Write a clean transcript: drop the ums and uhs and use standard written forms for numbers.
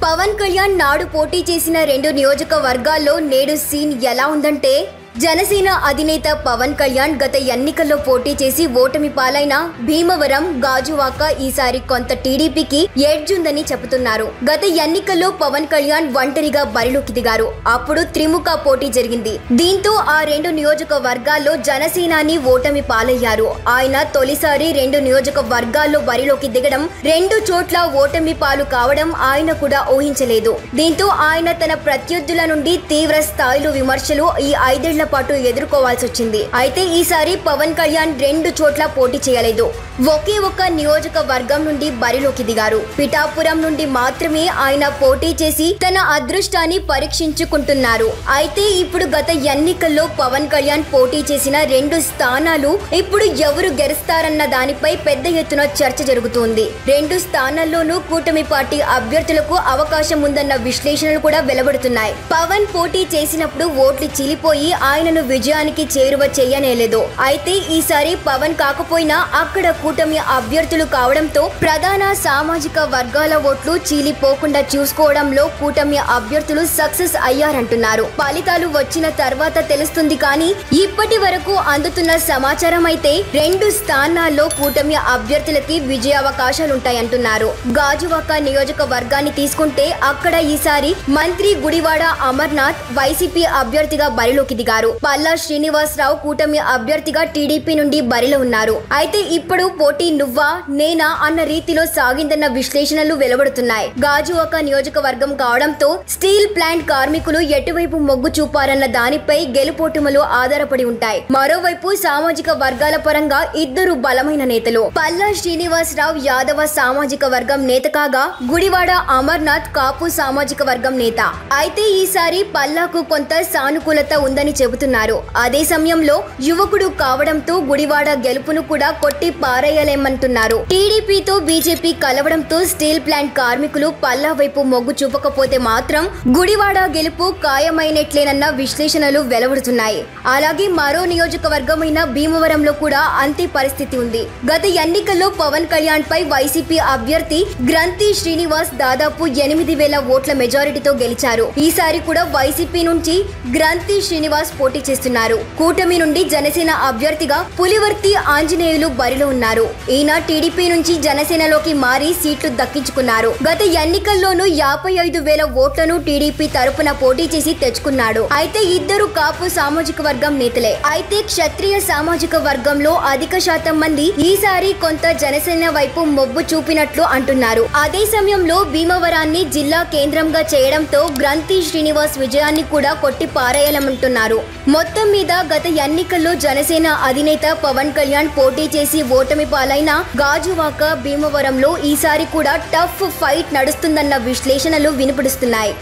పవన్ కళ్యాణ్ నాడు పోటీ చేసిన 2 నియోజకవర్గాల్లో నేడు సీన్ ఎలా ఉందంటే జనసేన అధినేత పవన్ కళ్యాణ్ గత ఎన్నికల్లో పోటీ చేసి ఓటమి పాలైన భీమవరం గాజువాక ఈసారి కొంత టీడీపీకి ఎడ్జ్ ఉందని చెబుతున్నారు. గత ఎన్నికల్లో పవన్ కళ్యాణ్ ఒంటరిగా బరిలోకి దిగారు. అప్పుడు త్రిముఖ పోటీ జరిగింది. దీంతో ఆ 2 నియోజకవర్గాల్లో జనసేనాని ఓటమి పాలయ్యారు. ఆయన తొలిసారి 2 నియోజకవర్గాల్లో బరిలోకి దిగడం, 2 చోట్ల ఓటమి పాలు కావడం ఆయన కూడా ఊహించలేదు. దీంతో ఆయన తన ప్రత్యర్థుల నుండి తీవ్ర స్థాయిలో విమర్శలు ఈ 5 ఏళ్ల పాటు ఎదుర్కోవాల్సి వచ్చింది. అయితే ఈసారి పవన్ కళ్యాణ్ 2 చోట్ల పోటీ చేయలేదు. ఒకే ఒక్క నియోజకవర్గం నుండి బరిలోకి దిగారు. పిఠాపురం నుండి మాత్రమే ఆయన పోటీ చేసి తన అదృష్టాన్ని పరీక్షించుకుంటున్నారు. అయితే ఇప్పుడు గత ఎన్నికల్లో పవన్ కళ్యాణ్ పోటీ చేసిన 2 స్థానాలు ఇప్పుడు ఎవరు గెలుస్తారన్న దానిపై పెద్ద ఎత్తున చర్చ జరుగుతోంది. 2 స్థానాల్లోనూ కూటమి పార్టీ అభ్యర్థులకు అవకాశం ఉందన్న విశ్లేషణలు కూడా వెలువడుతున్నాయి. పవన్ పోటీ చేసినప్పుడు ఓట్లు చీలిపోయి ఆయనను విజయానికి చేరువ చేయనేలేదు. అయితే ఈసారి పవన్ కాకపోయినా అక్కడ కూటమి అభ్యర్థులు కావడంతో ప్రధాన సామాజిక వర్గాల ఓట్లు చీలిపోకుండా చూసుకోవడంలో కూటమి అభ్యర్థులు సక్సెస్ అయ్యారంటున్నారు. ఫలితాలు వచ్చిన తర్వాత తెలుస్తుంది. కానీ ఇప్పటి వరకు అందుతున్న సమాచారం అయితే 2 స్థానాల్లో కూటమి అభ్యర్థులకి విజయావకాశాలుంటాయంటున్నారు. గాజువాక నియోజకవర్గాన్ని తీసుకుంటే అక్కడ ఈసారి మంత్రి గుడివాడ అమర్నాథ్ వైసీపీ అభ్యర్థిగా బరిలోకి దిగారు. పల్లా శ్రీనివాసరావు కూటమి అభ్యర్థిగా టీడీపీ నుండి బరిలో ఉన్నారు. అయితే ఇప్పుడు పోటీ నువ్వా నేనా అన్న రీతిలో సాగిందన్న విశ్లేషణలు వెలువడుతున్నాయి. గాజువాక నియోజకవర్గం కావడంతో స్టీల్ ప్లాంట్ కార్మికులు ఎటువైపు మొగ్గు చూపారన్న దానిపై గెలుపోటములు ఆధారపడి ఉంటాయి. మరోవైపు సామాజిక వర్గాల పరంగా 2 బలమైన నేతలు. పల్లా శ్రీనివాసరావు యాదవ సామాజిక వర్గం నేత కాగా గుడివాడ అమర్నాథ్ కాపు సామాజిక వర్గం నేత. అయితే ఈసారి పల్లాకు కొంత సానుకూలత ఉందని చెబుతున్నారు. అదే సమయంలో యువకుడు కావడంతో గుడివాడ గెలుపును కూడా కొట్టి పారేయలేమంటున్నారు. టీడీపీతో బీజేపీ కలవడంతో స్టీల్ ప్లాంట్ కార్మికులు పల్లా వైపు మొగ్గు చూపకపోతే మాత్రం గుడివాడ గెలుపు ఖాయమైనట్లేనన్న విశ్లేషణలు వెలువడుతున్నాయి. అలాగే మరో నియోజకవర్గమైన భీమవరంలో కూడా అంతే పరిస్థితి ఉంది. గత ఎన్నికల్లో పవన్ కళ్యాణ్ పై వైసీపీ అభ్యర్థి గ్రంథి శ్రీనివాస్ దాదాపు 8,000 ఓట్ల మెజారిటీతో గెలిచారు. ఈసారి కూడా వైసీపీ నుంచి గ్రంథి శ్రీనివాస్ పోటీ చేస్తున్నారు. కూటమి నుండి జనసేన అభ్యర్థిగా పులివర్తి ఆంజనేయులు బరిలో ఉన్నారు. ఈయన టీడీపీ నుంచి జనసేనలోకి మారి సీట్లు దక్కించుకున్నారు. గత ఎన్నికల్లోనూ 55,000 ఓట్లను టీడీపీ తరపున పోటీ చేసి తెచ్చుకున్నాడు. అయితే 2 కాపు సామాజిక వర్గం నేతలే. అయితే క్షత్రియ సామాజిక వర్గంలో అధిక శాతం మంది ఈసారి కొంత జనసేన వైపు మొగ్గు చూపినట్లు అంటున్నారు. అదే సమయంలో భీమవరాన్ని జిల్లా కేంద్రంగా చేయడంతో గ్రంథి శ్రీనివాస్ విజయాన్ని కూడా కొట్టి పారేయాలమంటున్నారు. మొత్తం మీద గత ఎన్నికల్లో జనసేన అధినేత పవన్ కళ్యాణ్ పోటీ చేసి ఓటమి పాలైన గాజువాక భీమవరంలో ఈసారి కూడా టఫ్ ఫైట్ నడుస్తుందన్న విశ్లేషణలు వినిపిస్తున్నాయి.